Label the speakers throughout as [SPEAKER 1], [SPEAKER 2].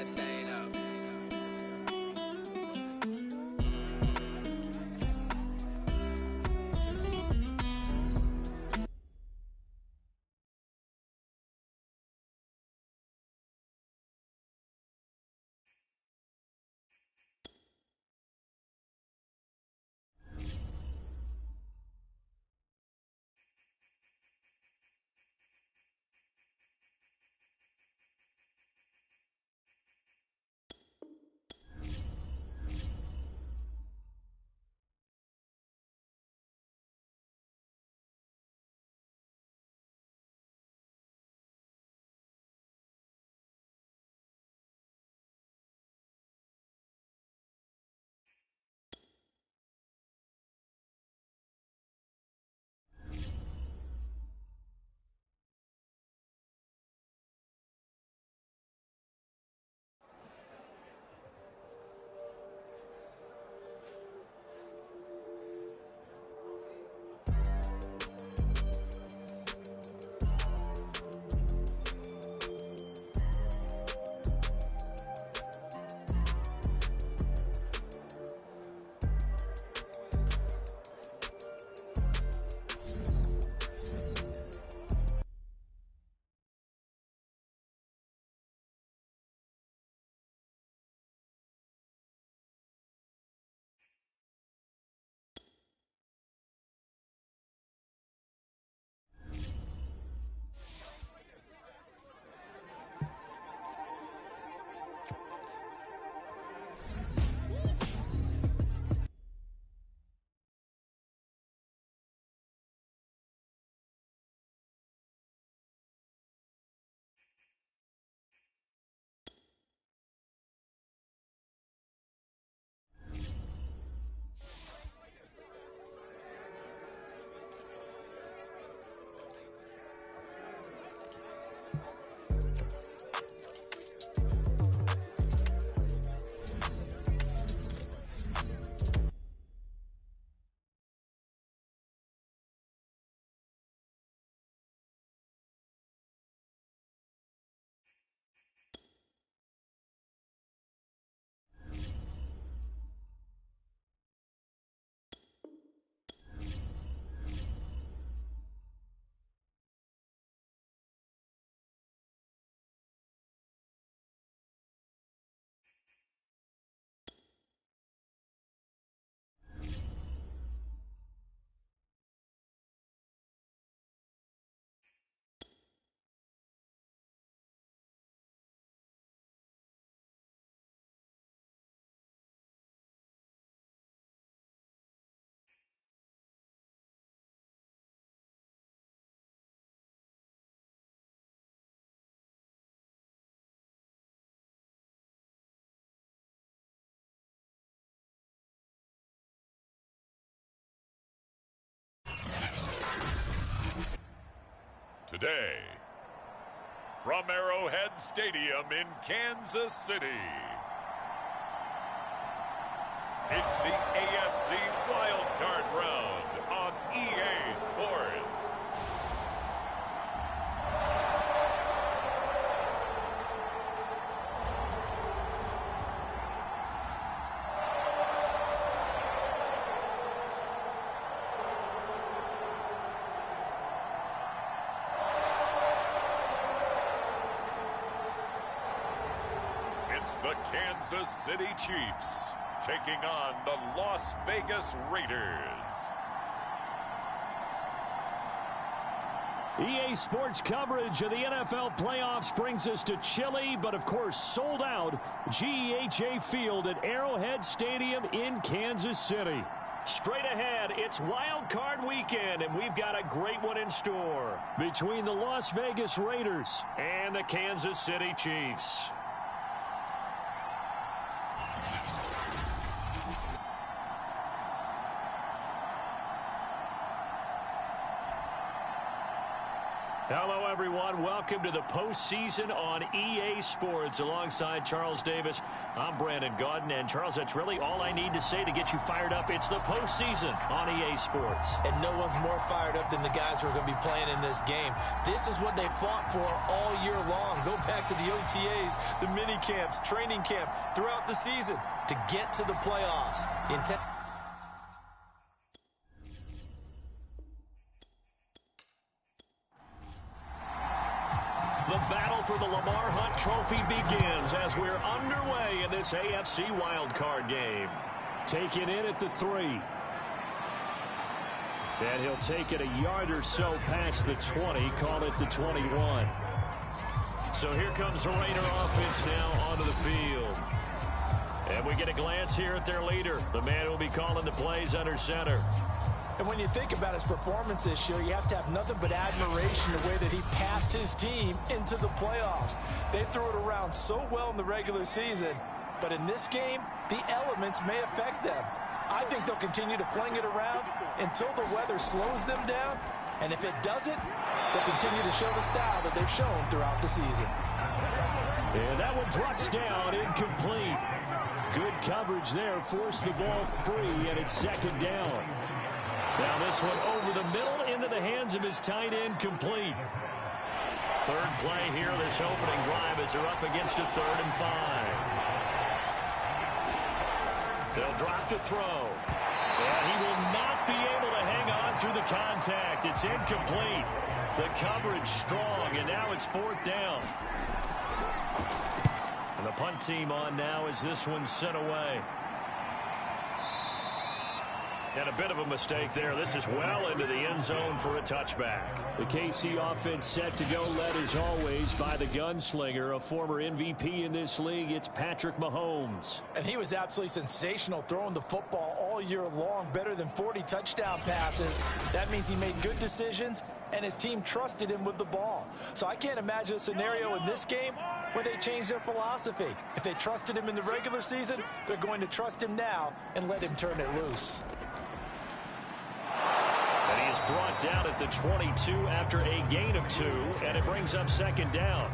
[SPEAKER 1] the thing up.
[SPEAKER 2] Today, from Arrowhead Stadium in Kansas City, it's the AFC Wildcard round on EA Sports. It's the Kansas City Chiefs taking on the Las Vegas Raiders.
[SPEAKER 3] EA Sports coverage of the NFL playoffs brings us to chilly, but of course sold out GEHA Field at Arrowhead Stadium in Kansas City. Straight ahead, it's Wild Card Weekend, and we've got a great one in store between the Las Vegas Raiders and the Kansas City Chiefs. Hello, everyone. Welcome to the postseason on EA Sports. Alongside Charles Davis, I'm Brandon Gaudin. And, Charles, that's really all I need to say to get you fired up. It's the postseason on EA Sports.
[SPEAKER 1] And no one's more fired up than the guys who are going to be playing in this game. This is what they fought for all year long. Go back to the OTAs, the mini camps, training camp, throughout the season to get to the playoffs.
[SPEAKER 3] The battle for the Lamar Hunt Trophy begins as we're underway in this AFC Wildcard game. Taken in at the 3. And he'll take it a yard or so past the 20, call it the 21. So here comes the Raider offense now onto the field. And we get a glance here at their leader, the man who will be calling the plays under center.
[SPEAKER 1] And when you think about his performance this year, you have to have nothing but admiration the way that he passed his team into the playoffs. They threw it around so well in the regular season, but in this game, the elements may affect them. I think they'll continue to fling it around until the weather slows them down, and if it doesn't, they'll continue to show the style that they've shown throughout the season.
[SPEAKER 3] And that one drops down, incomplete. Good coverage there, forced the ball free, and it's second down. Now this one over the middle into the hands of his tight end, complete. Third play here this opening drive as they're up against a 3rd and 5. They'll drop to throw. And he will not be able to hang on through the contact. It's incomplete. The coverage strong, and now it's 4th down. And the punt team on now as this one's sent away. And a bit of a mistake there. This is well into the end zone for a touchback. The KC offense set to go, led as always by the gunslinger, a former MVP in this league. It's Patrick Mahomes.
[SPEAKER 1] And he was absolutely sensational throwing the football all year long, better than 40 touchdown passes. That means he made good decisions, and his team trusted him with the ball. So I can't imagine a scenario in this game where they change their philosophy. If they trusted him in the regular season, they're going to trust him now and let him turn it loose.
[SPEAKER 3] And he is brought down at the 22 after a gain of 2, and it brings up second down.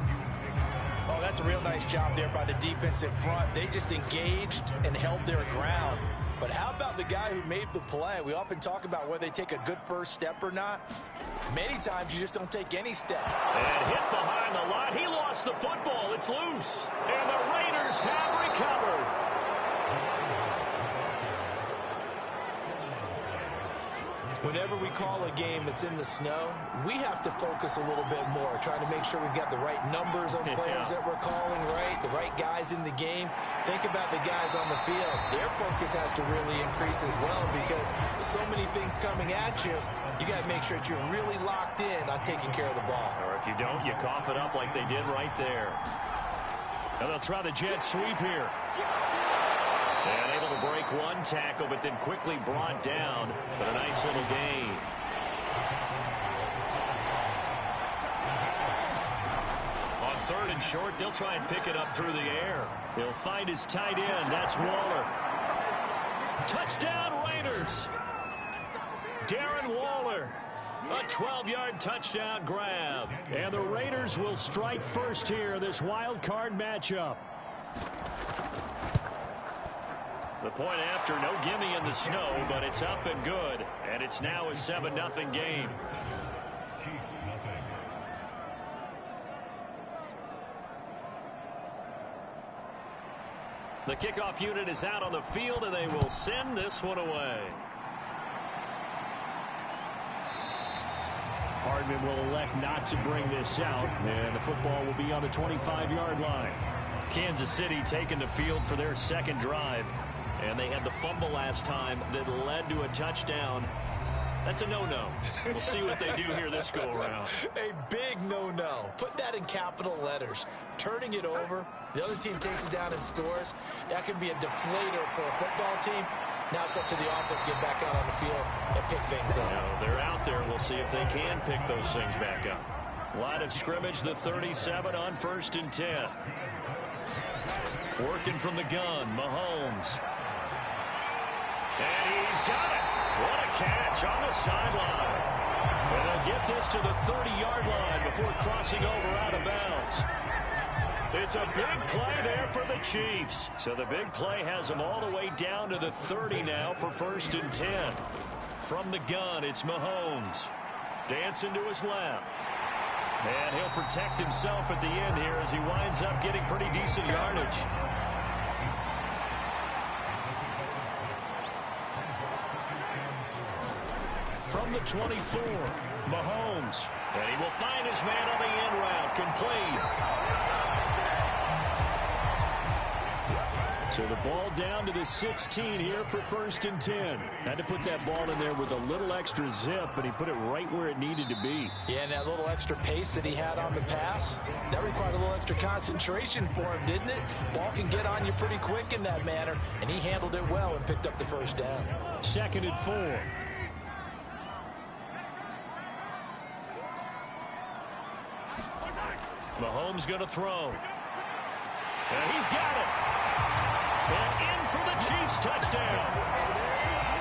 [SPEAKER 1] Oh, that's a real nice job there by the defensive front. They just engaged and held their ground. But how about the guy who made the play? We often talk about whether they take a good first step or not. Many times you just don't take any step.
[SPEAKER 3] And hit behind the line. He lost the football. It's loose. And the Raiders have recovered.
[SPEAKER 1] Whenever we call a game that's in the snow, we have to focus a little bit more, trying to make sure we've got the right numbers on players that we're calling right, the right guys in the game. Think about the guys on the field. Their focus has to really increase as well because so many things coming at you, you got to make sure that you're really locked in on taking care of the ball.
[SPEAKER 3] Or if you don't, you cough it up like they did right there. And they'll try the jet sweep here. And able to break one tackle, but then quickly brought down. But a nice little gain. On 3rd and short, they'll try and pick it up through the air. He'll find his tight end. That's Waller. Touchdown, Raiders. Darren Waller. A 12-yard touchdown grab. And the Raiders will strike first here in this wild card matchup. The point after, no gimme in the snow, but it's up and good. And it's now a 7-0 game. The kickoff unit is out on the field, and they will send this one away. Hardman will elect not to bring this out, and the football will be on the 25-yard line. Kansas City taking the field for their second drive. And they had the fumble last time that led to a touchdown. That's a no-no. We'll see what they do here this go-around.
[SPEAKER 1] A big no-no. Put that in capital letters. Turning it over, the other team takes it down and scores. That can be a deflator for a football team. Now it's up to the offense to get back out on the field and pick things up.
[SPEAKER 3] They're out there. We'll see if they can pick those things back up. Line of scrimmage, the 37 on 1st and 10. Working from the gun, Mahomes. And he's got it. What a catch on the sideline. And they'll get this to the 30-yard line before crossing over out of bounds. It's a big play there for the Chiefs. So the big play has them all the way down to the 30 now for 1st and 10. From the gun, it's Mahomes. Dancing to his left. And he'll protect himself at the end here as he winds up getting pretty decent yardage. From the 24, Mahomes. And he will find his man on the end route. Complete. So the ball down to the 16 here for 1st and 10. Had to put that ball in there with a little extra zip, but he put it right where it needed to be.
[SPEAKER 1] Yeah, and that little extra pace that he had on the pass, that required a little extra concentration for him, didn't it? Ball can get on you pretty quick in that manner, and he handled it well and picked up the 1st down.
[SPEAKER 3] 2nd and 4. Mahomes going to throw. And he's got it. And in for the Chiefs touchdown.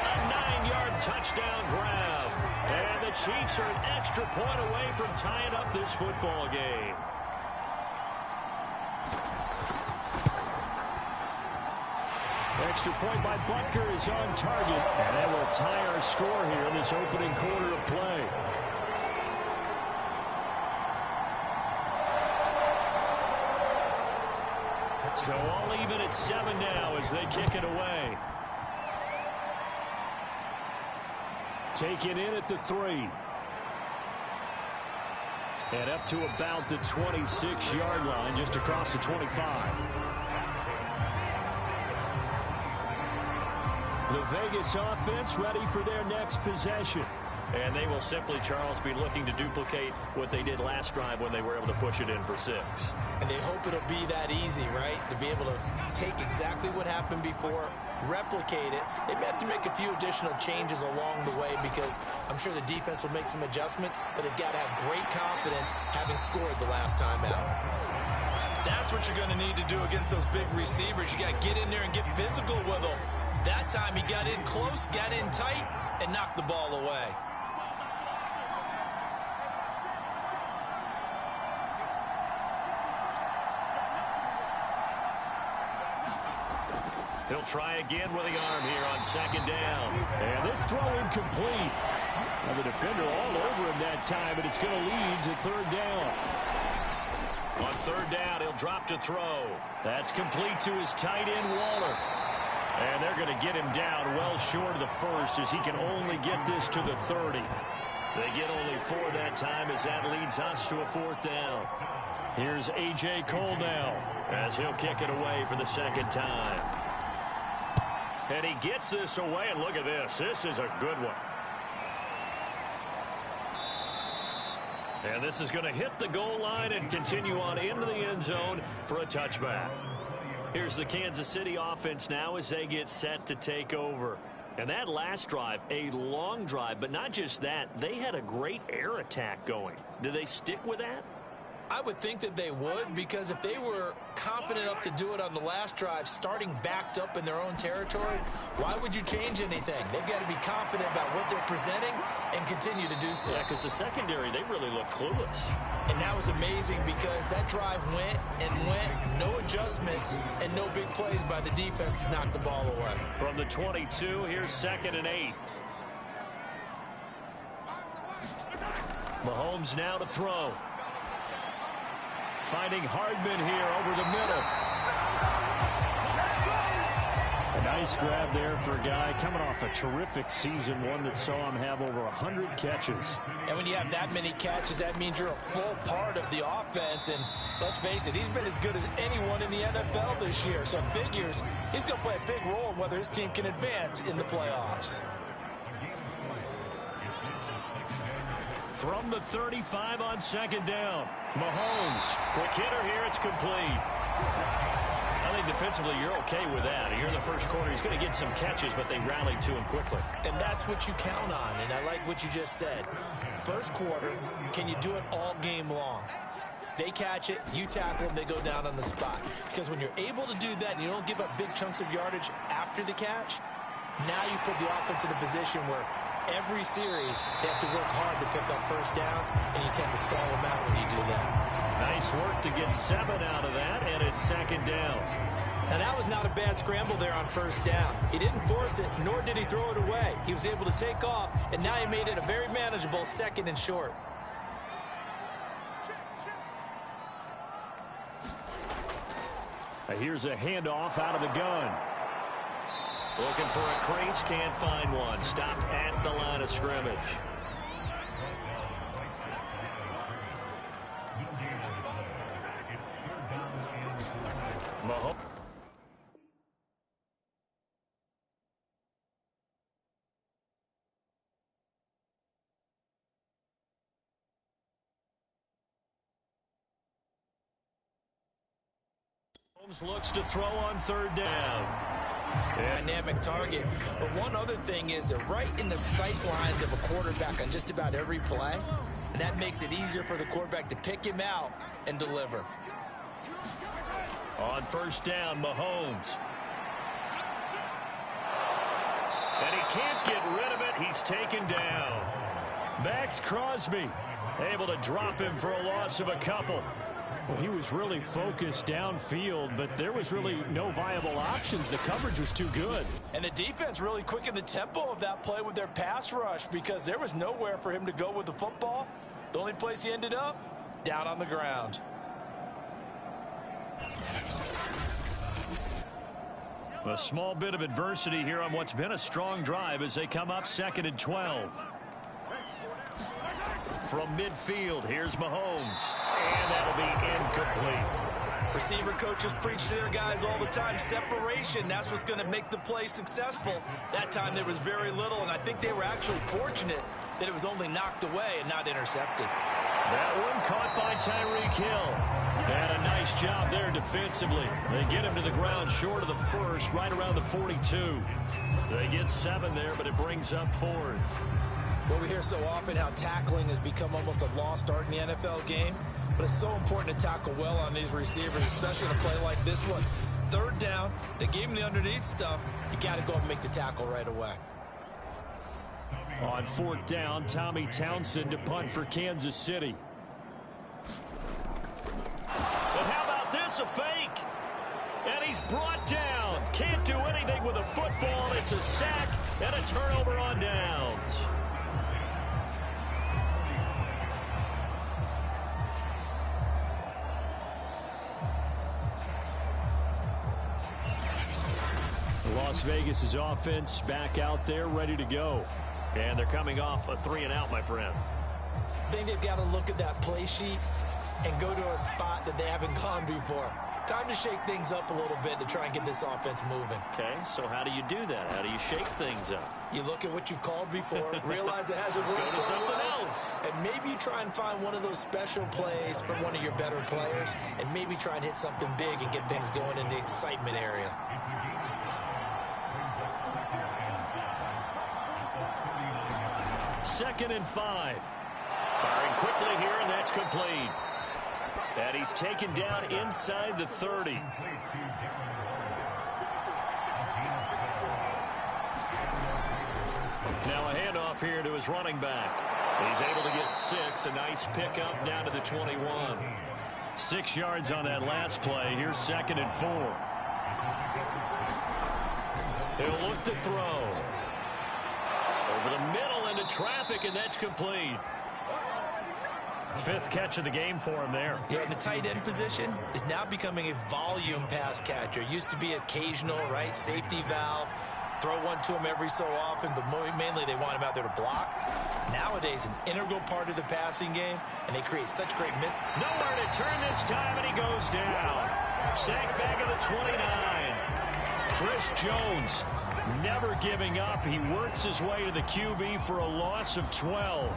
[SPEAKER 3] A 9-yard touchdown grab. And the Chiefs are an extra point away from tying up this football game. Extra point by Butker is on target. And that will tie our score here in this opening quarter of play. So all even at 7 now as they kick it away. Taken in at the 3. And up to about the 26-yard line, just across the 25. The Vegas offense ready for their next possession. And they will simply, Charles, be looking to duplicate what they did last drive when they were able to push it in for 6.
[SPEAKER 1] And they hope it'll be that easy, right? To be able to take exactly what happened before, replicate it. They may have to make a few additional changes along the way because I'm sure the defense will make some adjustments, but they've got to have great confidence having scored the last time out. That's what you're going to need to do against those big receivers. You got to get in there and get physical with them. That time he got in close, got in tight, and knocked the ball away.
[SPEAKER 3] He'll try again with the arm here on 2nd down. And this throw incomplete. Now the defender all over him that time, but it's going to lead to 3rd down. On 3rd down, he'll drop to throw. That's complete to his tight end, Waller. And they're going to get him down well short of the 1st as he can only get this to the 30. They get only 4 that time as that leads us to a 4th down. Here's A.J. Cole now as he'll kick it away for the 2nd time. And he gets this away, and look at this. This is a good one. And this is going to hit the goal line and continue on into the end zone for a touchback. Here's the Kansas City offense now as they get set to take over. And that last drive, a long drive, but not just that. They had a great air attack going. Do they stick with that?
[SPEAKER 1] I would think that they would, because if they were competent enough to do it on the last drive, starting backed up in their own territory, why would you change anything? They've got to be confident about what they're presenting and continue to do so.
[SPEAKER 3] Yeah, because the secondary, they really look clueless.
[SPEAKER 1] And that was amazing because that drive went and went, no adjustments, and no big plays by the defense to knock the ball away.
[SPEAKER 3] From the 22, here's 2nd and 8. Mahomes now to throw. Finding Hardman here over the middle. A nice grab there for a guy coming off a terrific season, one that saw him have over 100 catches.
[SPEAKER 1] And when you have that many catches, that means you're a full part of the offense. And let's face it, he's been as good as anyone in the NFL this year. So it figures he's going to play a big role in whether his team can advance in the playoffs.
[SPEAKER 3] From the 35 on 2nd down. Mahomes, quick hitter here, it's complete. I think defensively you're okay with that. Here in the first quarter, he's going to get some catches, but they rallied to him quickly.
[SPEAKER 1] And that's what you count on, and I like what you just said. First quarter, can you do it all game long? They catch it, you tackle them, they go down on the spot. Because when you're able to do that and you don't give up big chunks of yardage after the catch, now you put the offense in a position where every series, they have to work hard to pick up first downs, and you tend to stall them out when you do that.
[SPEAKER 3] Nice work to get 7 out of that, and it's second down.
[SPEAKER 1] Now, that was not a bad scramble there on first down. He didn't force it, nor did he throw it away. He was able to take off, and now he made it a very manageable 2nd and short.
[SPEAKER 3] Here's a handoff out of the gun. Looking for a crease, can't find one. Stopped at the line of scrimmage. Mahomes. Looks to throw on 3rd down.
[SPEAKER 1] Dynamic target. But one other thing is they're right in the sight lines of a quarterback on just about every play. And that makes it easier for the quarterback to pick him out and deliver.
[SPEAKER 3] On 1st down, Mahomes. And he can't get rid of it. He's taken down. Max Crosby able to drop him for a loss of a couple.
[SPEAKER 4] Well, he was really focused downfield, but there was really no viable options. The coverage was too good.
[SPEAKER 1] And the defense really quickened the tempo of that play with their pass rush because there was nowhere for him to go with the football. The only place he ended up, down on the ground.
[SPEAKER 3] A small bit of adversity here on what's been a strong drive as they come up 2nd and 12. From midfield, here's Mahomes. And that'll be incomplete.
[SPEAKER 1] Receiver coaches preach to their guys all the time. Separation, that's what's going to make the play successful. That time there was very little, and I think they were actually fortunate that it was only knocked away and not intercepted.
[SPEAKER 3] That one caught by Tyreek Hill. And a nice job there defensively. They get him to the ground short of the 1st, right around the 42. They get 7 there, but it brings up 4th.
[SPEAKER 1] Well, we hear so often how tackling has become almost a lost art in the NFL game. But it's so important to tackle well on these receivers, especially in a play like this one. 3rd down, they gave him the underneath stuff. You got to go and make the tackle right away.
[SPEAKER 3] On 4th down, Tommy Townsend to punt for Kansas City. But how about this, a fake? And he's brought down. Can't do anything with a football. It's a sack and a turnover on downs. Las Vegas' offense back out there ready to go. And they're coming off a 3-and-out, my friend.
[SPEAKER 1] I think they've got to look at that play sheet and go to a spot that they haven't gone before. Time to shake things up a little bit to try and get this offense moving.
[SPEAKER 3] Okay, so how do you do that? How do you shake things up?
[SPEAKER 1] You look at what you've called before, realize it hasn't worked so well,
[SPEAKER 3] else.
[SPEAKER 1] and maybe you try and find one of those special plays from one of your better players, and maybe try and hit something big and get things going in the excitement area.
[SPEAKER 3] Second and 5. Firing quickly here, and that's complete. And he's taken down inside the 30. Now a handoff here to his running back. He's able to get 6. A nice pickup down to the 21. 6 yards on that last play. Here's 2nd and 4. He'll look to throw. Over the middle into traffic, and that's complete. 5th catch of the game for him there.
[SPEAKER 1] Yeah, and the tight end position is now becoming a volume pass catcher. Used to be occasional, right? Safety valve. Throw one to him every so often, but mainly they want him out there to block. Nowadays, an integral part of the passing game, and they create such great miss.
[SPEAKER 3] Nowhere to turn this time, and he goes down. Sacked back at the 29. Chris Jones never giving up. He works his way to the QB for a loss of 12.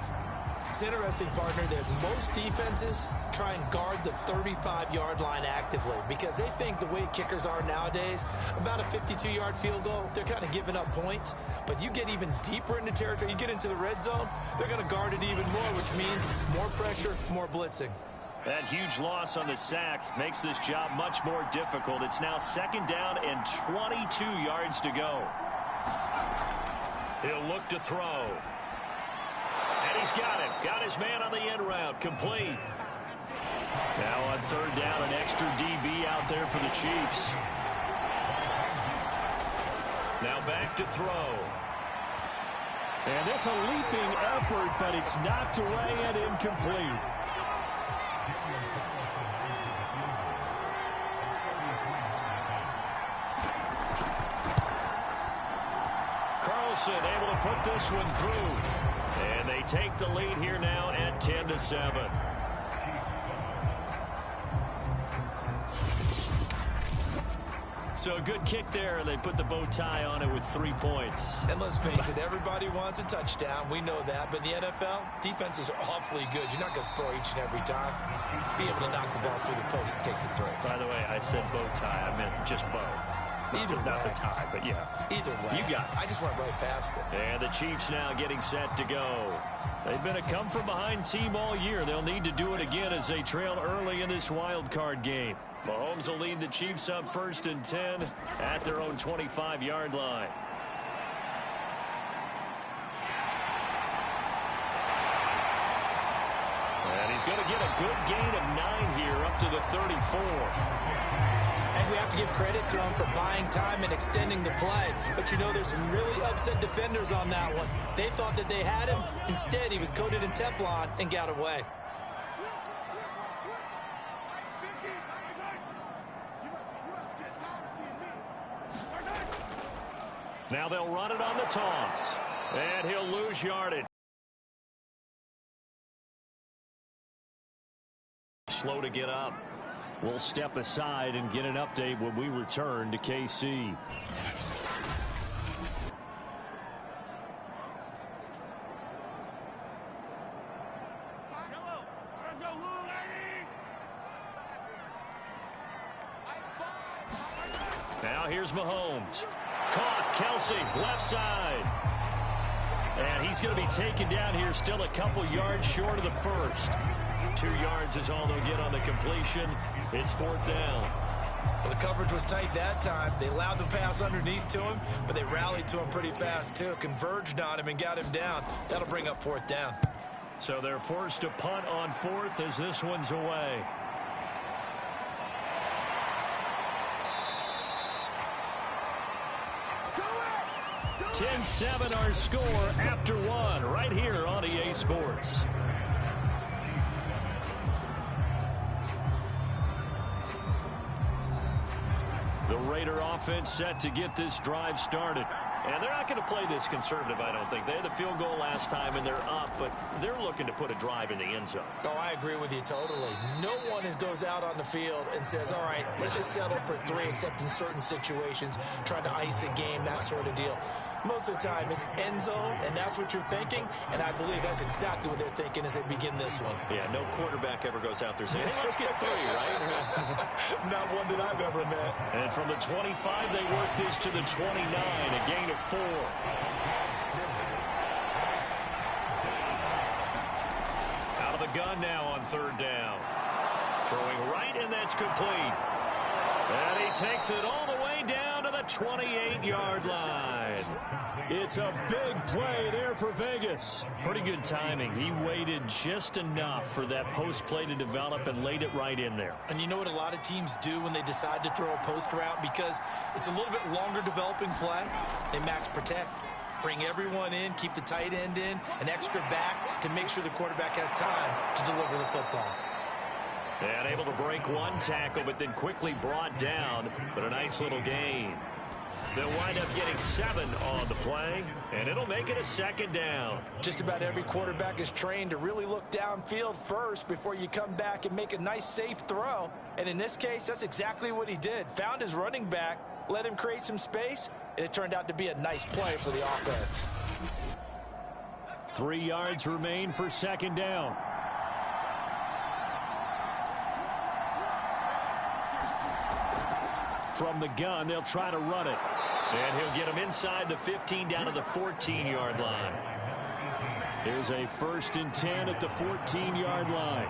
[SPEAKER 1] It's interesting, partner, that most defenses try and guard the 35-yard line actively because they think the way kickers are nowadays, about a 52-yard field goal, they're kind of giving up points. But you get even deeper into territory, you get into the red zone, they're going to guard it even more, which means more pressure, more blitzing.
[SPEAKER 3] That huge loss on the sack makes this job much more difficult. It's now 2nd down and 22 yards to go. He'll look to throw. He's got him. Got his man on the end route. Complete. Now on third down, an extra DB out there for the Chiefs. Now back to throw.
[SPEAKER 4] And this a leaping effort, but it's knocked away and incomplete.
[SPEAKER 3] Carlson able to put this one through. And they take the lead here now at 10-7. So a good kick there, and they put the bow tie on it with 3 points.
[SPEAKER 1] And let's face it, everybody wants a touchdown. We know that. But in the NFL, defenses are awfully good. You're not going to score each and every time. Be able to knock the ball through the post and take the throw.
[SPEAKER 3] By the way, I said bow tie. I meant just bow.
[SPEAKER 1] Either way.
[SPEAKER 3] Not the tie, but yeah.
[SPEAKER 1] Either way.
[SPEAKER 3] You got it.
[SPEAKER 1] I just went right past it.
[SPEAKER 3] And the Chiefs now getting set to go. They've been a come-from-behind team all year. They'll need to do it again as they trail early in this wild card game. Mahomes will lead the Chiefs up 1st and 10 at their own 25-yard line. And he's going to get a good gain of 9 here up to the 34.
[SPEAKER 1] And we have to give credit to him for buying time and extending the play. But, you know, there's some really upset defenders on that one. They thought that they had him. Instead, he was coated in Teflon and got away.
[SPEAKER 3] Now they'll run it on the toss. And he'll lose yardage. Slow to get up.
[SPEAKER 4] We'll step aside and get an update when we return to KC.
[SPEAKER 3] Now here's Mahomes. Caught. Kelsey, left side. And he's going to be taken down here, still a couple yards short of the first. 2 yards is all they'll get on the completion. It's 4th down.
[SPEAKER 1] Well, the coverage was tight that time. They allowed the pass underneath to him, but they rallied to him pretty fast, too. Converged on him and got him down. That'll bring up 4th down.
[SPEAKER 3] So they're forced to punt on 4th as this one's away. Go 10-7 our score after 1 right here on EA Sports. The Raider offense set to get this drive started. And they're not going to play this conservative, I don't think. They had the field goal last time, and they're up, but they're looking to put a drive in the end zone.
[SPEAKER 1] Oh, I agree with you totally. No one goes out on the field and says, all right, let's just settle for 3, except in certain situations, trying to ice a game, that sort of deal. Most of the time, it's end zone, and that's what you're thinking, and I believe that's exactly what they're thinking as they begin this one.
[SPEAKER 3] Yeah, no quarterback ever goes out there saying, hey, let's get 3, right?
[SPEAKER 1] Not one that I've ever met.
[SPEAKER 3] And from the 25, they work this to the 29, a gain of 4. Out of the gun now on 3rd down. Throwing right, and that's complete. And he takes it all the way down to the 28-yard line.
[SPEAKER 4] It's a big play there for Vegas.
[SPEAKER 3] Pretty good timing. He waited just enough for that post play to develop and laid it right in there.
[SPEAKER 1] And you know what a lot of teams do when they decide to throw a post route? Because it's a little bit longer developing play. They max protect. Bring everyone in, keep the tight end in, an extra back to make sure the quarterback has time to deliver the football.
[SPEAKER 3] And able to break 1 tackle, but then quickly brought down. But a nice little gain. They'll wind up getting 7 on the play, and it'll make it a 2nd down.
[SPEAKER 1] Just about every quarterback is trained to really look downfield first before you come back and make a nice, safe throw. And in this case, that's exactly what he did. Found his running back, let him create some space, and it turned out to be a nice play for the offense.
[SPEAKER 4] 3 yards remain for 2nd down. From the gun, they'll try to run it.
[SPEAKER 3] And he'll get him inside the 15 down to the 14-yard line.
[SPEAKER 4] Here's a 1st and 10 at the 14-yard line.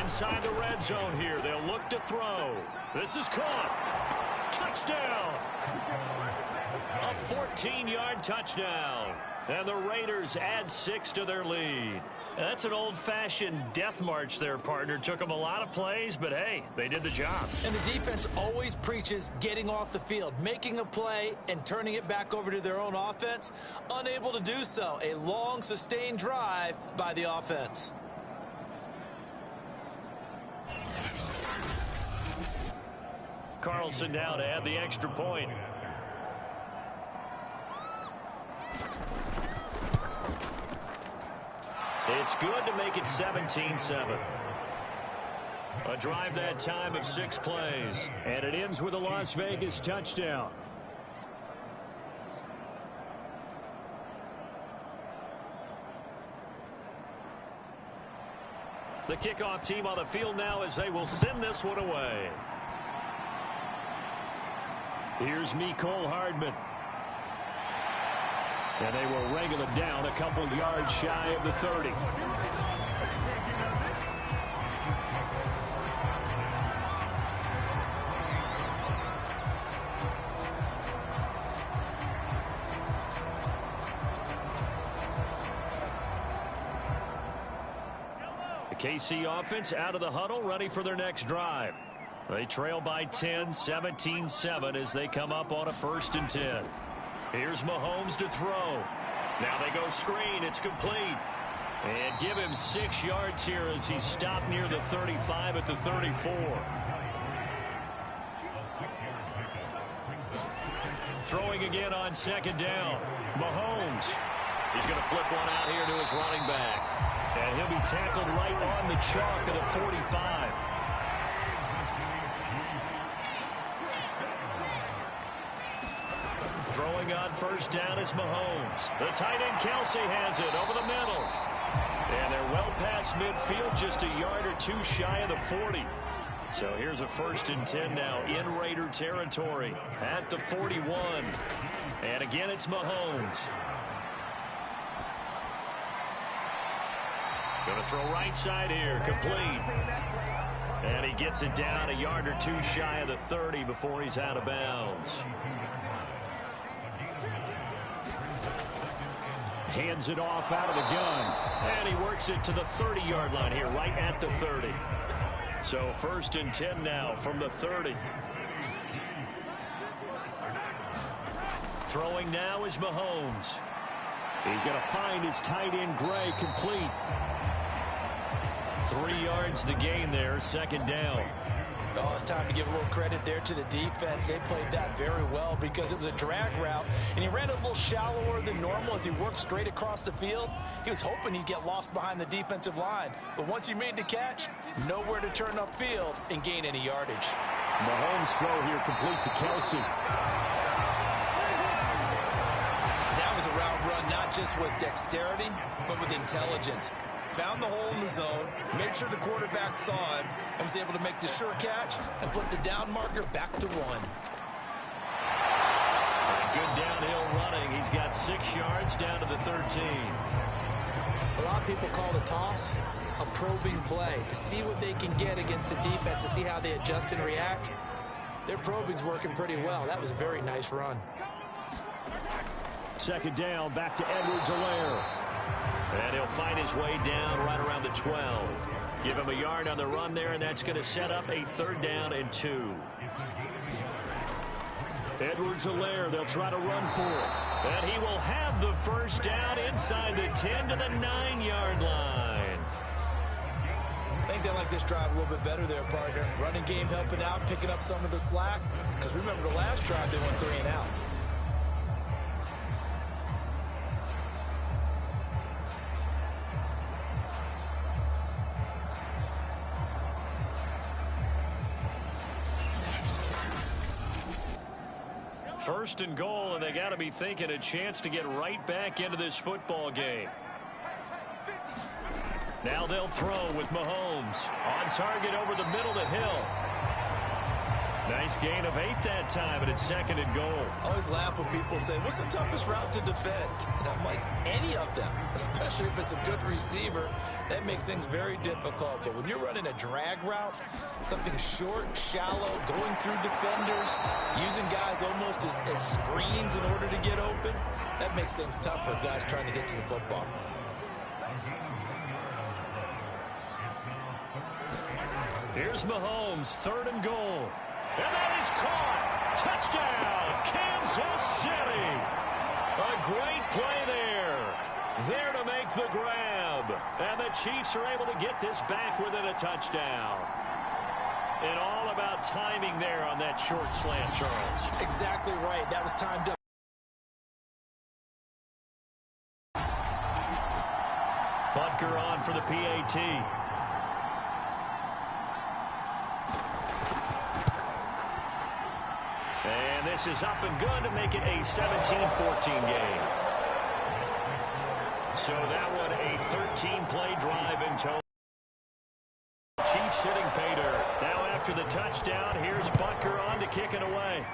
[SPEAKER 3] Inside the red zone here. They'll look to throw. This is caught. Touchdown. A 14-yard touchdown. And the Raiders add 6 to their lead.
[SPEAKER 4] That's an old-fashioned death march there, partner. Took them a lot of plays, but hey, they did the job.
[SPEAKER 1] And the defense always preaches getting off the field, making a play, and turning it back over to their own offense. Unable to do so. A long, sustained drive by the offense.
[SPEAKER 3] Carlson now to add the extra point. It's good to make it 17-7. A drive that time of 6 plays.
[SPEAKER 4] And it ends with a Las Vegas touchdown.
[SPEAKER 3] The kickoff team on the field now as they will send this one away.
[SPEAKER 4] Here's Mecole Hardman. And they will wrangle it down a couple yards shy of the 30.
[SPEAKER 3] The KC offense out of the huddle, ready for their next drive. They trail by 10, 17-7 as they come up on a 1st and 10. Here's Mahomes to throw. Now they go screen. It's complete. And give him 6 yards here as he's stopped near the 35 at the 34. Throwing again on 2nd down. Mahomes. He's going to flip one out here to his running back. And he'll be tackled right on the chalk of the 45. Throwing on 1st down is Mahomes. The tight end Kelsey has it over the middle. And they're well past midfield, just a yard or 2 shy of the 40. So here's a 1st and 10 now in Raider territory at the 41. And again, it's Mahomes. Going to throw right side here, complete. And he gets it down a yard or 2 shy of the 30 before he's out of bounds.
[SPEAKER 4] Hands it off out of the gun.
[SPEAKER 3] And he works it to the 30-yard line here, right at the 30. So 1st and 10 now from the 30. Throwing now is Mahomes.
[SPEAKER 4] He's going to find his tight end Gray, complete.
[SPEAKER 3] 3 yards the gain there, 2nd down.
[SPEAKER 1] Oh, it's time to give a little credit there to the defense. They played that very well because it was a drag route, and he ran a little shallower than normal as he worked straight across the field. He was hoping he'd get lost behind the defensive line, but once he made the catch, nowhere to turn upfield and gain any yardage.
[SPEAKER 4] Mahomes' throw here complete to Kelsey.
[SPEAKER 1] That was a route run not just with dexterity, but with intelligence. Found the hole in the zone, made sure the quarterback saw him, and was able to make the sure catch and flip the down marker back to 1.
[SPEAKER 3] Good downhill running. He's got 6 yards down to the 13.
[SPEAKER 1] A lot of people call the toss a probing play to see what they can get against the defense, to see how they adjust and react. Their probing's working pretty well. That was a very nice run.
[SPEAKER 4] 2nd down, back to Edwards-Helaire.
[SPEAKER 3] And he'll find his way down right around the 12. Give him a yard on the run there, and that's going to set up a 3rd down and 2.
[SPEAKER 4] Edwards-Helaire, they'll try to run for it.
[SPEAKER 3] And he will have the 1st down inside the 10 to the 9-yard line.
[SPEAKER 1] I think they like this drive a little bit better there, partner. Running game helping out, picking up some of the slack. Because remember the last drive, they went 3 and out.
[SPEAKER 3] First and goal, and they got to be thinking a chance to get right back into this football game. Now they'll throw with Mahomes. On target over the middle to Hill. Nice gain of 8 that time, and it's 2nd and goal.
[SPEAKER 1] I always laugh when people say, what's the toughest route to defend? And I'm like, any of them, especially if it's a good receiver. That makes things very difficult. But when you're running a drag route, something short, shallow, going through defenders, using guys almost as screens in order to get open, that makes things tough for guys trying to get to the football.
[SPEAKER 3] Here's Mahomes, 3rd and goal. And that is caught. Touchdown, Kansas City. A great play there. There to make the grab. And the Chiefs are able to get this back within a touchdown. And all about timing there on that short slant, Charles.
[SPEAKER 1] Exactly right. That was timed up.
[SPEAKER 3] Butker on for the PAT. And this is up and good to make it a 17-14 game. So that one a 13-play drive in total. Chiefs hitting pay dirt. Now after the touchdown, here's Butker on to kick it away.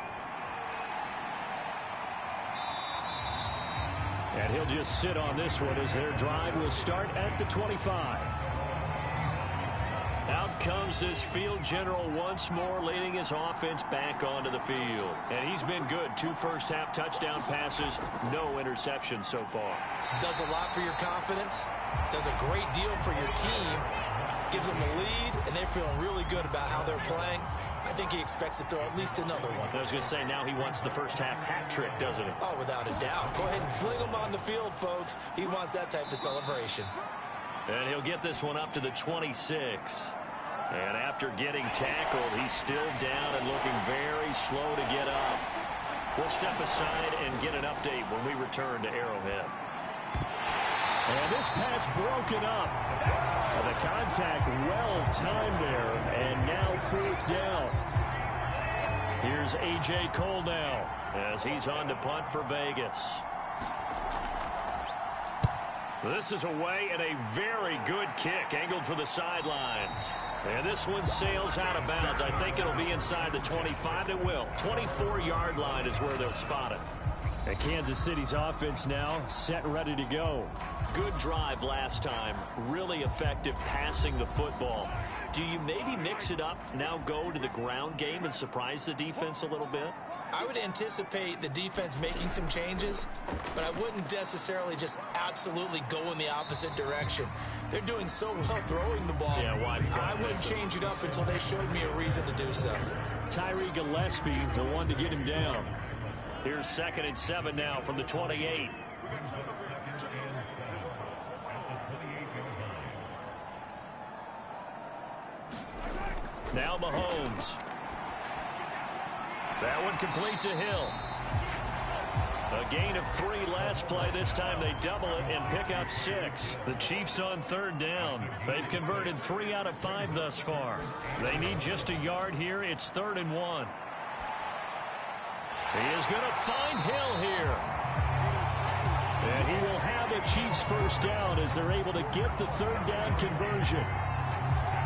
[SPEAKER 3] And he'll just sit on this one as their drive will start at the 25. Out comes this field general once more, leading his offense back onto the field. And he's been good. 2 first-half touchdown passes, no interceptions so far.
[SPEAKER 1] Does a lot for your confidence. Does a great deal for your team. Gives them a lead, and they're feeling really good about how they're playing. I think he expects to throw at least another one.
[SPEAKER 3] I was going to say, now he wants the first-half hat trick, doesn't he?
[SPEAKER 1] Oh, without a doubt. Go ahead and fling him on the field, folks. He wants that type of celebration.
[SPEAKER 3] And he'll get this one up to the 26. And after getting tackled, he's still down and looking very slow to get up. We'll step aside and get an update when we return to Arrowhead.
[SPEAKER 4] And this pass broken up. The contact well timed there, and now 4th down.
[SPEAKER 3] Here's A.J. Cole now as he's on to punt for Vegas. This is away and a very good kick angled for the sidelines. And this one sails out of bounds. I think it'll be inside the 25. It will. 24-yard line is where they'll spot it.
[SPEAKER 4] And Kansas City's offense now set and ready to go.
[SPEAKER 3] Good drive last time. Really effective passing the football. Do you maybe mix it up, now go to the ground game and surprise the defense a little bit?
[SPEAKER 1] I would anticipate the defense making some changes, but I wouldn't necessarily just absolutely go in the opposite direction. They're doing so well throwing the ball.
[SPEAKER 3] Yeah, why?
[SPEAKER 1] I wouldn't change it up until they showed me a reason to do so.
[SPEAKER 4] Tyree Gillespie, the one to get him down.
[SPEAKER 3] Here's 2nd and 7 now from the 28. Now Mahomes. That one complete to Hill. A gain of 3 last play. This time they double it and pick up 6. The Chiefs on 3rd down. They've converted 3 out of 5 thus far. They need just a yard here. It's 3rd and 1. He is going to find Hill here.
[SPEAKER 4] And he will have the Chiefs 1st down as they're able to get the 3rd down conversion.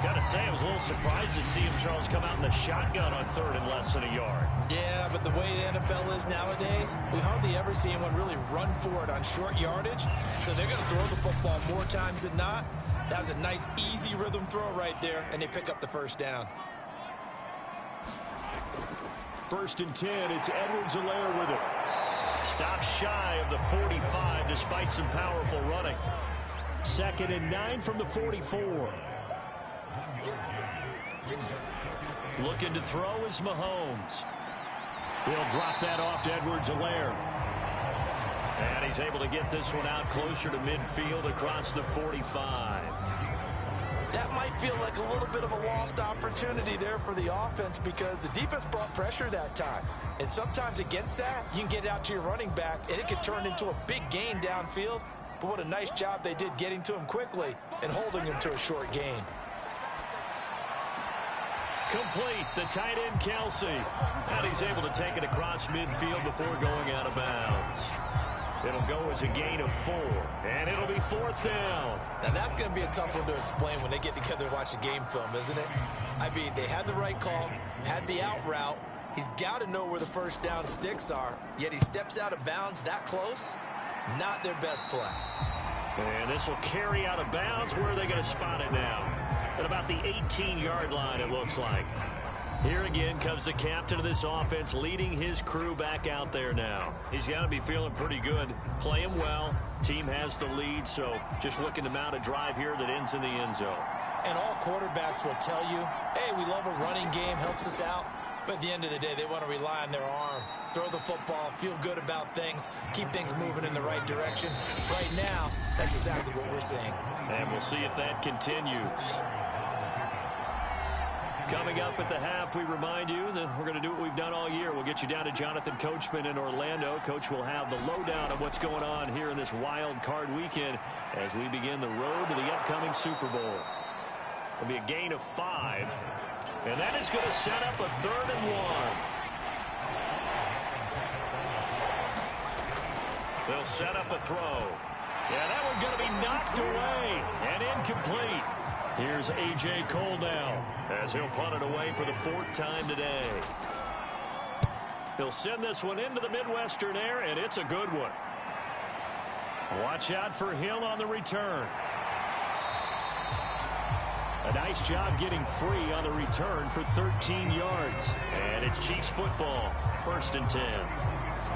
[SPEAKER 3] Got to say, I was a little surprised to see him, Charles, come out in the shotgun on 3rd and less than a yard.
[SPEAKER 1] Yeah, but the way the NFL is nowadays, we hardly ever see anyone really run for it on short yardage. So they're going to throw the football more times than not. That was a nice, easy rhythm throw right there, and they pick up the 1st down.
[SPEAKER 4] 1st and 10, it's Edwards-Helaire with it.
[SPEAKER 3] Stopped shy of the 45 despite some powerful running.
[SPEAKER 4] 2nd and 9 from the 44.
[SPEAKER 3] Looking to throw is Mahomes.
[SPEAKER 4] He'll drop that off to Edwards-Helaire.
[SPEAKER 3] And he's able to get this one out closer to midfield across the 45.
[SPEAKER 1] That might feel like a little bit of a lost opportunity there for the offense because the defense brought pressure that time. And sometimes against that, you can get out to your running back, and it could turn into a big gain downfield. But what a nice job they did getting to him quickly and holding him to a short gain.
[SPEAKER 3] Complete, the tight end Kelsey. And he's able to take it across midfield before going out of bounds. It'll go as a gain of 4, and it'll be 4th down.
[SPEAKER 1] Now, that's going to be a tough one to explain when they get together and watch the game film, isn't it? I mean, they had the right call, had the out route. He's got to know where the first down sticks are, yet he steps out of bounds that close. Not their best play.
[SPEAKER 3] And this will carry out of bounds. Where are they going to spot it now? At about the 18-yard line, it looks like. Here again comes the captain of this offense, leading his crew back out there now. He's got to be feeling pretty good, playing well. Team has the lead, so just looking to mount a drive here that ends in the end zone.
[SPEAKER 1] And all quarterbacks will tell you, hey, we love a running game, helps us out. But at the end of the day, they want to rely on their arm, throw the football, feel good about things, keep things moving in the right direction. Right now, that's exactly what we're seeing.
[SPEAKER 3] And we'll see if that continues. Coming up at the half, we remind you that we're going to do what we've done all year. We'll get you down to Jonathan Coachman in Orlando. Coach will have the lowdown of what's going on here in this wild card weekend as we begin the road to the upcoming Super Bowl. It'll be a gain of 5. And that is going to set up a 3rd and 1. They'll set up a throw. Yeah, that one's going to be knocked away and incomplete. Here's A.J. Cole now as he'll punt it away for the 4th time today. He'll send this one into the Midwestern air, and it's a good one. Watch out for Hill on the return. A nice job getting free on the return for 13 yards. And it's Chiefs football, 1st and 10.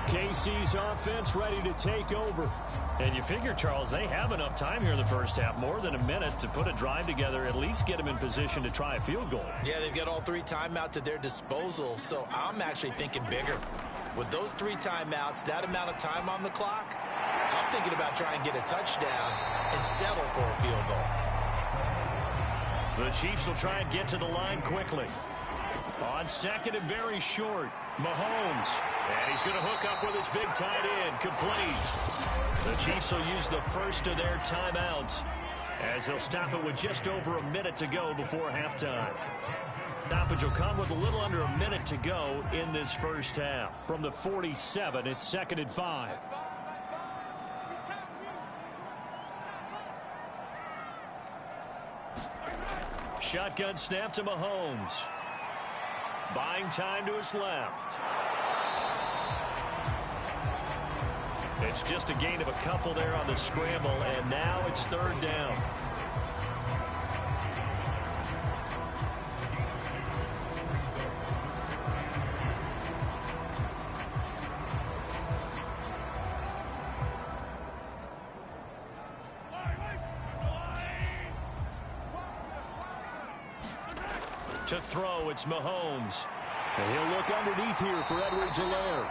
[SPEAKER 3] KC's offense ready to take over. And you figure, Charles, they have enough time here in the first half, more than a minute, to put a drive together, at least get them in position to try a field goal.
[SPEAKER 1] Yeah, they've got all 3 timeouts at their disposal, so I'm actually thinking bigger. With those 3 timeouts, that amount of time on the clock, I'm thinking about trying to get a touchdown and settle for a field goal.
[SPEAKER 3] The Chiefs will try and get to the line quickly. On 2nd and very short, Mahomes. And he's going to hook up with his big tight end, complete. The Chiefs will use the first of their timeouts as they'll stop it with just over a minute to go before halftime. Stoppage will come with a little under a minute to go in this first half. From the 47, it's 2nd and 5. Shotgun snap to Mahomes. Buying time to his left. It's just a gain of a couple there on the scramble, and now it's 3rd down. To throw, it's Mahomes. And he'll look underneath here for Edwards-Helaire.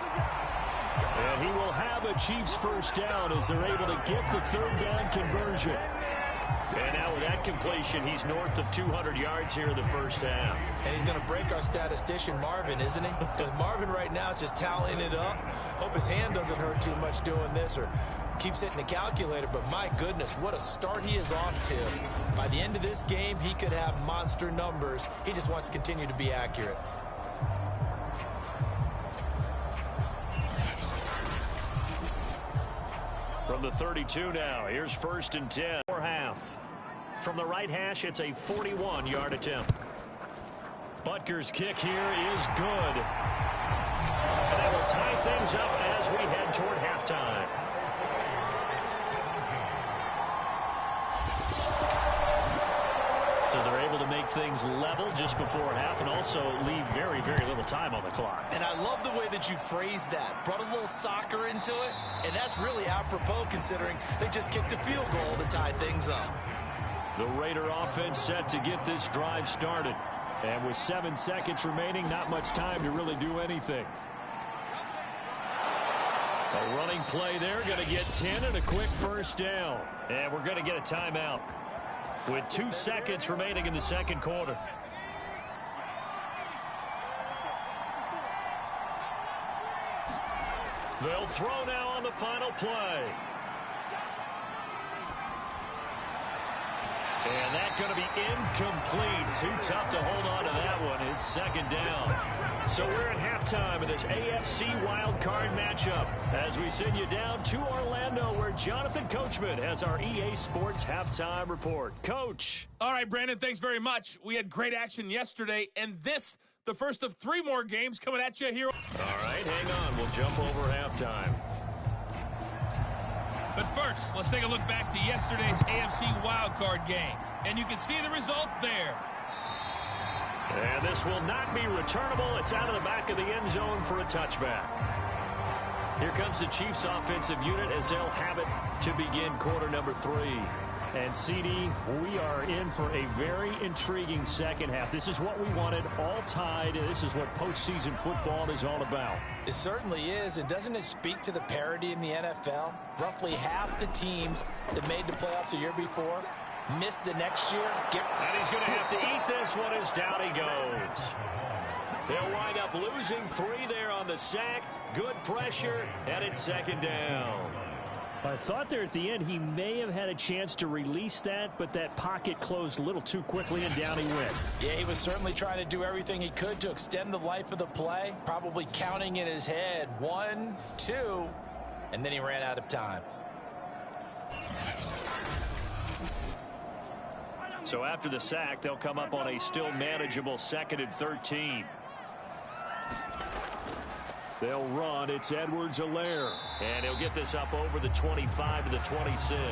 [SPEAKER 3] And he will have a Chiefs first down as they're able to get the 3rd down conversion. And now with that completion, he's north of 200 yards here in the first half.
[SPEAKER 1] And he's going to break our statistician, Marvin, isn't he? Because Marvin right now is just tallying it up. Hope his hand doesn't hurt too much doing this or keeps hitting the calculator. But my goodness, what a start he is off to. By the end of this game, he could have monster numbers. He just wants to continue to be accurate.
[SPEAKER 3] From the 32 now, here's 1st and 10. Or half. From the right hash, it's a 41-yard attempt. Butker's kick here is good. And that will tie things up as we head toward halftime. So they're able to make things level just before half and also leave very, very little time on the clock.
[SPEAKER 1] And I love the way that you phrased that. Brought a little soccer into it, and that's really apropos considering they just kicked a field goal to tie things up.
[SPEAKER 3] The Raider offense set to get this drive started. And with 7 seconds remaining, not much time to really do anything. A running play there, going to get 10 and a quick first down. And we're going to get a timeout with 2 seconds remaining in the second quarter. They'll throw now on the final play. And that's going to be incomplete. Too tough to hold on to that one. It's second down. So we're at halftime of this AFC Wildcard matchup as we send you down to Orlando where Jonathan Coachman has our EA Sports Halftime Report. Coach.
[SPEAKER 5] All right, Brandon, thanks very much. We had great action yesterday, and this, the first of 3 more games coming at you here.
[SPEAKER 3] All right, hang on. We'll jump over halftime.
[SPEAKER 5] But first, let's take a look back to yesterday's AFC Wildcard game. And you can see the result there.
[SPEAKER 3] And this will not be returnable. It's out of the back of the end zone for a touchback. Here comes the Chiefs offensive unit as they'll have it to begin quarter number 3. And CD, we are in for a very intriguing second half. This is what we wanted, all tied. This is what postseason football is all about.
[SPEAKER 1] It certainly is. And doesn't it speak to the parity in the NFL? Roughly half the teams that made the playoffs a year before missed the next year.
[SPEAKER 3] And he's going to have to eat this one as down he goes. They'll wind up losing 3 there on the sack. Good pressure, and it's second down.
[SPEAKER 4] I thought there at the end he may have had a chance to release that, but that pocket closed a little too quickly, and down he went.
[SPEAKER 1] Yeah, he was certainly trying to do everything he could to extend the life of the play, probably counting in his head 1, 2, and then he ran out of time.
[SPEAKER 3] So after the sack, they'll come up on a still manageable 2nd and 13. They'll run. It's Edwards-Helaire. And he'll get this up over the 25 to the 26.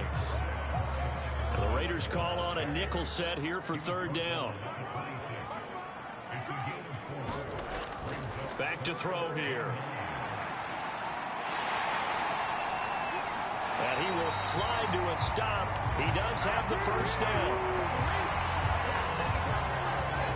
[SPEAKER 3] And the Raiders call on a nickel set here for 3rd down. Back to throw here. And he will slide to a stop. He does have the first down.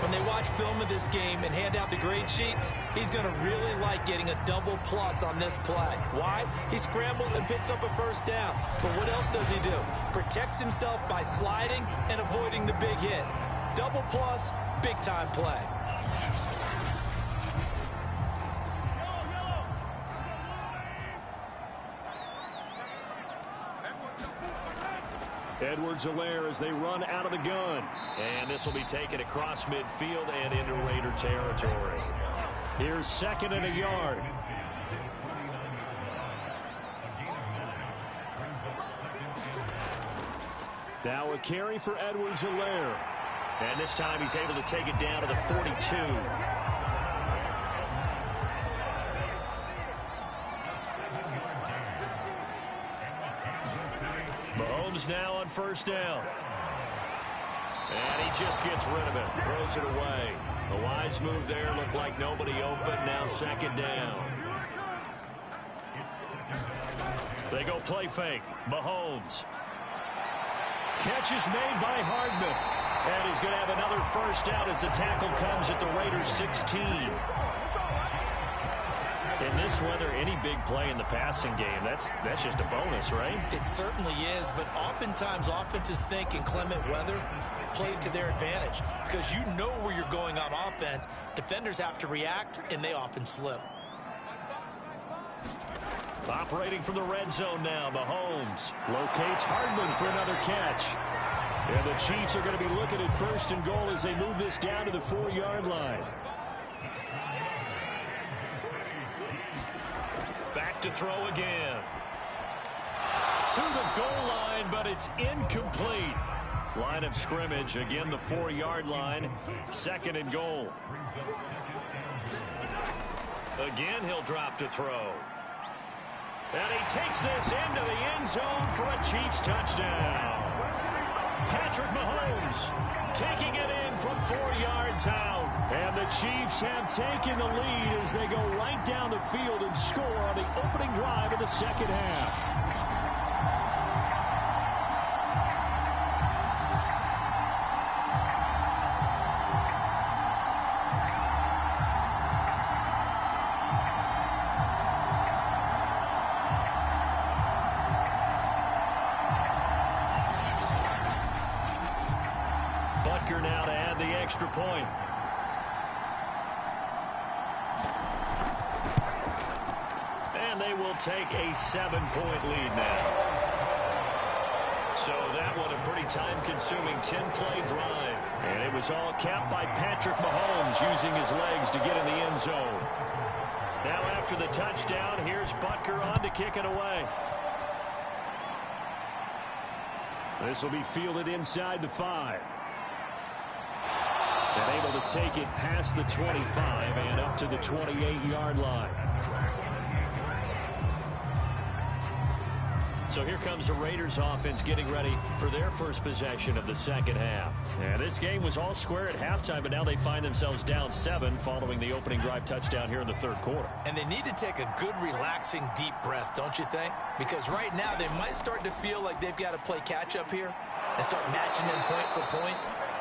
[SPEAKER 1] When they watch film of this game and hand out the grade sheets, he's going to really like getting a double plus on this play. Why? He scrambles and picks up a first down. But what else does he do? Protects himself by sliding and avoiding the big hit. Double plus, big time play.
[SPEAKER 3] Edwards-Helaire as they run out of the gun. And this will be taken across midfield and into Raider territory.
[SPEAKER 4] Here's 2nd and a yard.
[SPEAKER 3] Now a carry for Edwards-Helaire. And this time he's able to take it down to the 42. Mahomes now on 1st down. And he just gets rid of it. Throws it away. A wise move there. Looked like nobody open. Now 2nd down. They go play fake. Mahomes. Catch is made by Hardman. And he's going to have another first down as the tackle comes at the Raiders 16. In this weather, any big play in the passing game, that's just a bonus, right?
[SPEAKER 1] It certainly is, but oftentimes offenses think in clement weather plays to their advantage because you know where you're going on offense. Defenders have to react, and they often slip.
[SPEAKER 3] Operating from the red zone now, Mahomes.
[SPEAKER 4] Locates Hardman for another catch. And the Chiefs are going to be looking at 1st and goal as they move this down to the 4-yard line.
[SPEAKER 3] Back to throw again. To the goal line, but it's incomplete. Line of scrimmage, again the 4-yard line. 2nd and goal. Again, he'll drop to throw. And he takes this into the end zone for a Chiefs touchdown. Patrick Mahomes taking it in from 4 yards out.
[SPEAKER 4] And the Chiefs have taken the lead as they go right down the field and score on the opening drive of the second half.
[SPEAKER 3] Butker now to add the extra point. And they will take a 7-point lead now. So that one a pretty time-consuming 10-play drive. And it was all capped by Patrick Mahomes using his legs to get in the end zone. Now after the touchdown, here's Butker on to kick it away. This will be fielded inside the 5. And able to take it past the 25 and up to the 28-yard line. So here comes the Raiders offense getting ready for their first possession of the second half. And this game was all square at halftime, but now they find themselves down 7 following the opening drive touchdown here in the third quarter.
[SPEAKER 1] And they need to take a good, relaxing, deep breath, don't you think? Because right now they might start to feel like they've got to play catch-up here and start matching them point for point.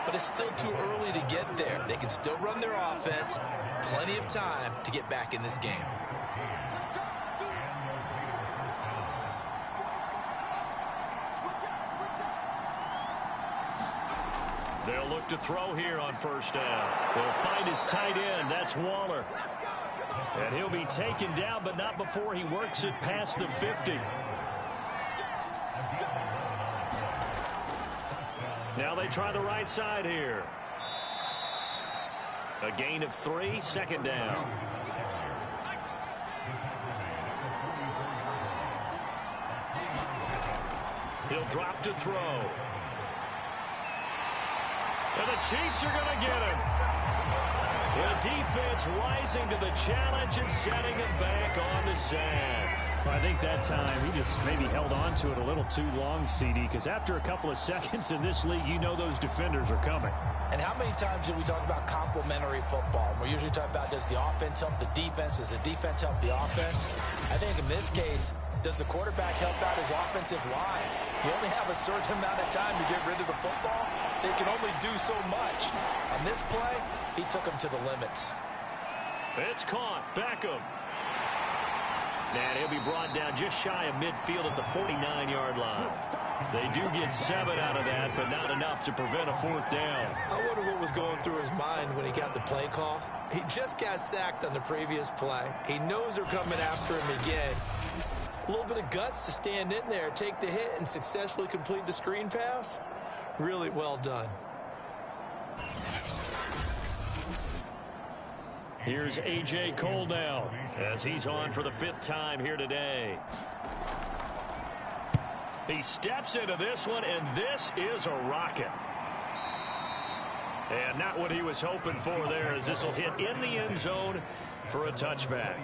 [SPEAKER 1] But it's still too early to get there. They can still run their offense. Plenty of time to get back in this game.
[SPEAKER 3] They'll look to throw here on first down. They'll find his tight end. That's Waller. And he'll be taken down, but not before he works it past the 50. Now they try the right side here. A gain of 3, second down. He'll drop to throw. And the Chiefs are going to get him. The defense rising to the challenge and setting him back on the sand.
[SPEAKER 4] Well, I think that time he just maybe held on to it a little too long, CD, because after a couple of seconds in this league, you know those defenders are coming.
[SPEAKER 1] And how many times do we talk about complementary football? We're usually talking about, does the offense help the defense? Does the defense help the offense? I think in this case, does the quarterback help out his offensive line? You only have a certain amount of time to get rid of the football. They can only do so much. On this play, he took him to the limits.
[SPEAKER 3] It's caught. Beckham. And he'll be brought down just shy of midfield at the 49-yard line. They do get 7 out of that, but not enough to prevent a fourth down.
[SPEAKER 1] I wonder what was going through his mind when he got the play call. He just got sacked on the previous play. He knows they're coming after him again. A little bit of guts to stand in there, take the hit, and successfully complete the screen pass. Really well done.
[SPEAKER 3] Here's A.J. Cole now as he's on for the 5th time here today. He steps into this one, and this is a rocket. And not what he was hoping for there, as this will hit in the end zone for a touchback.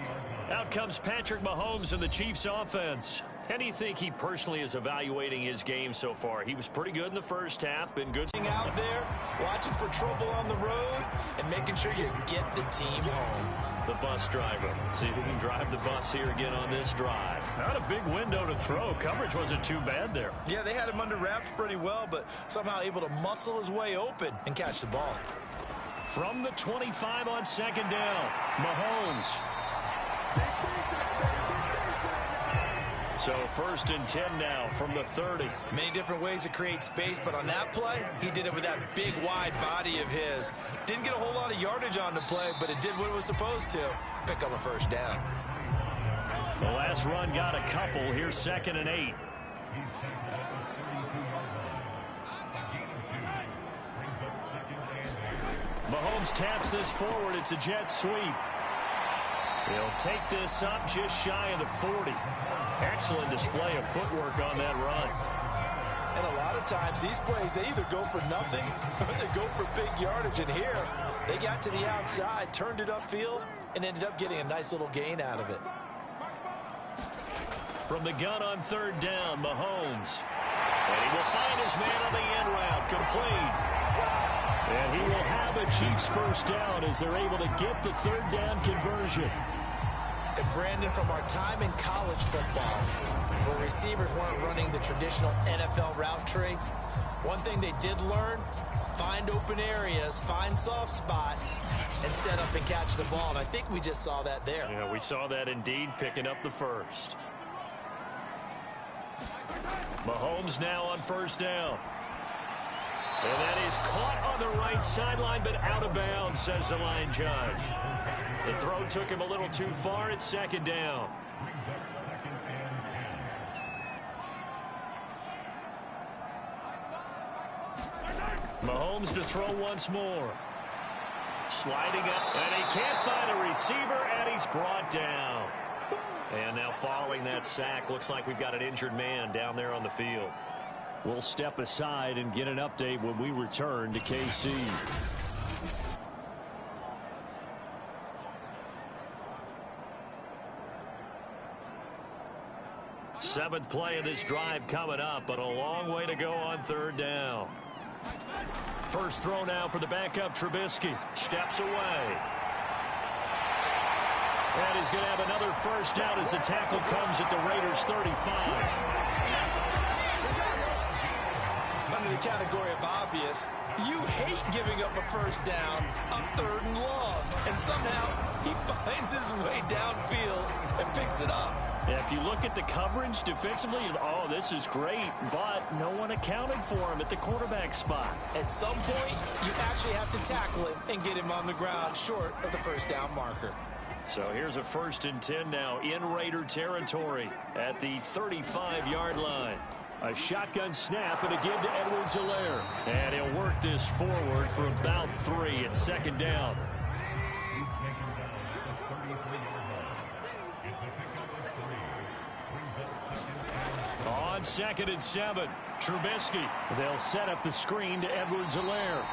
[SPEAKER 3] Out comes Patrick Mahomes and the Chiefs offense. How do you think he personally is evaluating his game so far? He was pretty good in the first half, been good.
[SPEAKER 1] Out there, watching for trouble on the road, and making sure you get the team home.
[SPEAKER 3] The bus driver. See if he can drive the bus here again on this drive. Not a big window to throw. Coverage wasn't too bad there.
[SPEAKER 1] Yeah, they had him under wraps pretty well, but somehow able to muscle his way open and catch the ball.
[SPEAKER 3] From the 25 on second down, Mahomes. So 1st and 10 now from the 30.
[SPEAKER 1] Many different ways to create space, but on that play, he did it with that big, wide body of his. Didn't get a whole lot of yardage on the play, but it did what it was supposed to. Pick up a first down.
[SPEAKER 3] The last run got a couple. Here's 2nd and 8. Mahomes taps this forward. It's a jet sweep. He'll take this up just shy of the 40. Excellent display of footwork on that run.
[SPEAKER 1] And a lot of times these plays, they either go for nothing or they go for big yardage. And here, they got to the outside, turned it upfield, and ended up getting a nice little gain out of it.
[SPEAKER 3] From the gun on 3rd down, Mahomes. And he will find his man on the end route, complete. And he will have a Chiefs first down as they're able to get the 3rd down conversion.
[SPEAKER 1] And Brandon, from our time in college football, where receivers weren't running the traditional NFL route tree, one thing they did learn, find open areas, find soft spots, and set up and catch the ball. And I think we just saw that there.
[SPEAKER 3] Yeah, we saw that indeed, picking up the first. Mahomes now on 1st down. And that is caught on the right sideline, but out of bounds, says the line judge. The throw took him a little too far. It's 2nd down. Mahomes to throw once more. Sliding up, and he can't find a receiver, and he's brought down. And now following that sack, looks like we've got an injured man down there on the field. We'll step aside and get an update when we return to KC. Seventh play of this drive coming up, but a long way to go on third down. First throw now for the backup Trubisky. Steps away. And he's going to have another first down as the tackle comes at the Raiders' 35.
[SPEAKER 1] Under the category of obvious, you hate giving up a first down on 3rd and long. And somehow he finds his way downfield and picks it up.
[SPEAKER 3] Yeah, if you look at the coverage defensively, oh, this is great, but no one accounted for him at the quarterback spot.
[SPEAKER 1] At some point, you actually have to tackle him and get him on the ground short of the first down marker.
[SPEAKER 3] So here's a 1st and 10 now in Raider territory at the 35-yard line. A shotgun snap and a give to Edwards-Helaire. And he'll work this forward for about 3 at 2nd down. On 2nd and 7, Trubisky. They'll set up the screen to Edwards-Helaire.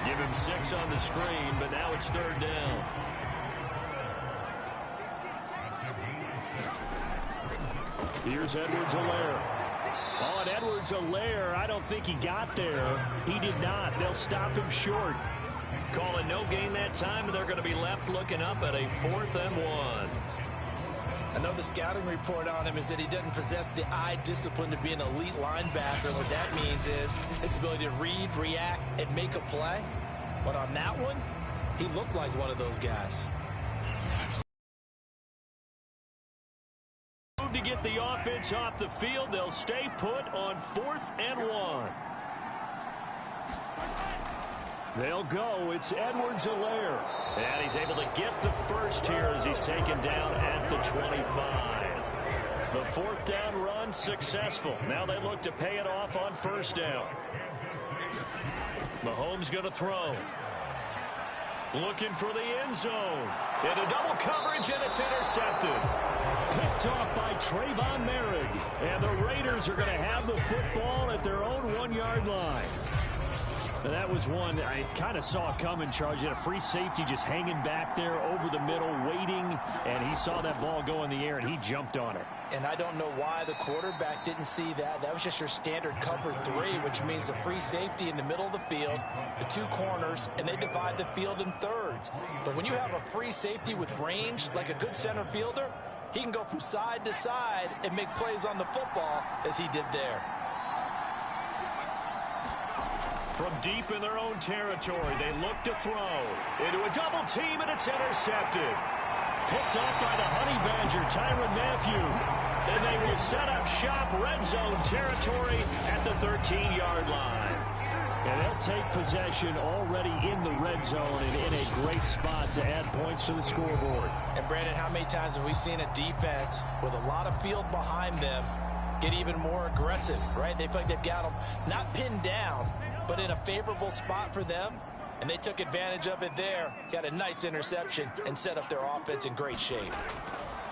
[SPEAKER 3] Give him 6 on the screen, but now it's 3rd down. Here's Edwards-Helaire. On Edwards-Helaire, I don't think he got there. He did not. They'll stop him short. Calling no gain that time, and they're going to be left looking up at a 4th and 1.
[SPEAKER 1] I know the scouting report on him is that he doesn't possess the eye discipline to be an elite linebacker. What that means is his ability to read, react, and make a play. But on that one, he looked like one of those guys.
[SPEAKER 3] To get the offense off the field, they'll stay put on 4th and 1. They'll go. It's Edwards-Helaire. And he's able to get the first here as he's taken down at the 25. The 4th down run successful. Now they look to pay it off on 1st down. Mahomes going to throw. Looking for the end zone. Into double coverage, and it's intercepted. Picked off by Trayvon Merrick. And the Raiders are going to have the football at their own 1-yard line. Now that was one I kind of saw coming, Charles. You had a free safety just hanging back there over the middle, waiting, and he saw that ball go in the air, and he jumped on it.
[SPEAKER 1] And I don't know why the quarterback didn't see that. That was just your standard cover 3, which means the free safety in the middle of the field, the 2 corners, and they divide the field in thirds. But when you have a free safety with range, like a good center fielder, he can go from side to side and make plays on the football as he did there.
[SPEAKER 3] From deep in their own territory, they look to throw. Into a double team, and it's intercepted. Picked off by the Honey Badger, Tyrann Mathieu. And they will set up shop, red zone territory at the 13-yard line. And they'll take possession already in the red zone and in a great spot to add points to the scoreboard.
[SPEAKER 1] And Brandon, how many times have we seen a defense with a lot of field behind them get even more aggressive, right? They feel like they've got them not pinned down, but in a favorable spot for them, and they took advantage of it there. Got a nice interception and set up their offense in great shape.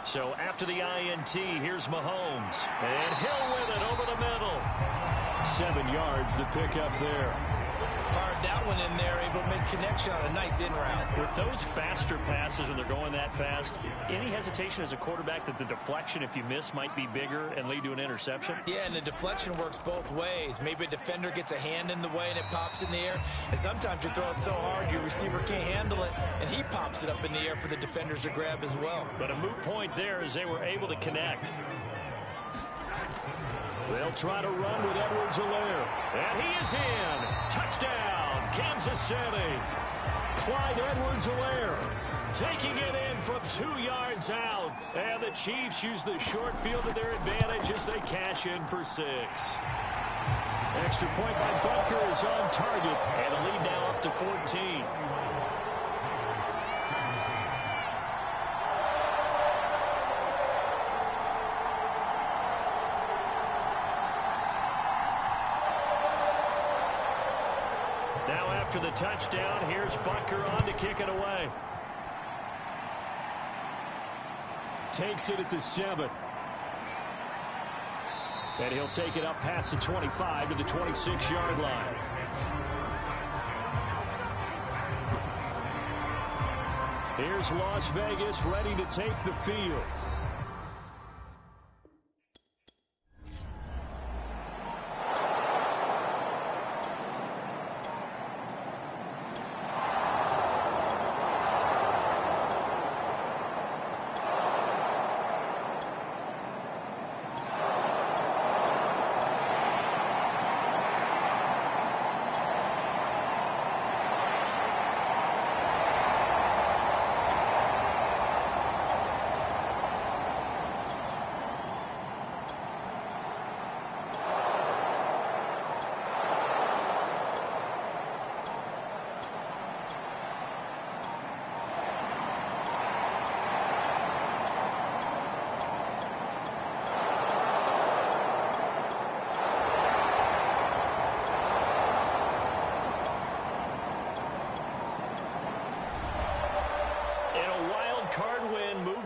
[SPEAKER 3] So after the INT, here's Mahomes. And Hill with it over the middle. 7 yards, the pickup there.
[SPEAKER 1] Fired that one in there, able to make connection on a nice in route.
[SPEAKER 3] With those faster passes and they're going that fast, any hesitation as a quarterback that the deflection, if you miss, might be bigger and lead to an interception?
[SPEAKER 1] Yeah, and the deflection works both ways. Maybe a defender gets a hand in the way and it pops in the air. And sometimes you throw it so hard your receiver can't handle it, and he pops it up in the air for the defenders to grab as well.
[SPEAKER 3] But a moot point there as they were able to connect. They'll try to run with Edwards-Helaire. And he is in. Touchdown, Kansas City. Clyde Edwards-Helaire taking it in from 2 yards out. And the Chiefs use the short field to their advantage as they cash in for 6. Extra point by Butker is on target. And the lead now up to 14. Now after the touchdown, here's Butker on to kick it away. Takes it at the 7. And he'll take it up past the 25 to the 26-yard line. Here's Las Vegas ready to take the field.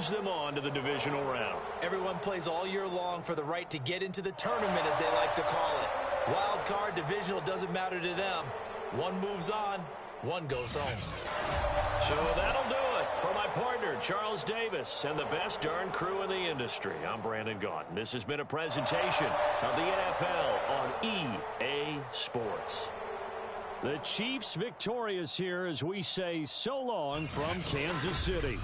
[SPEAKER 3] Them on to the divisional round.
[SPEAKER 1] Everyone plays all year long for the right to get into the tournament, as they like to call it. Wild card, divisional, doesn't matter to them. One moves on, one goes home.
[SPEAKER 3] So that'll do it for my partner, Charles Davis, and the best darn crew in the industry. I'm Brandon Gaudin. This has been a presentation of the NFL on EA Sports. The Chiefs victorious here as we say so long from Kansas City.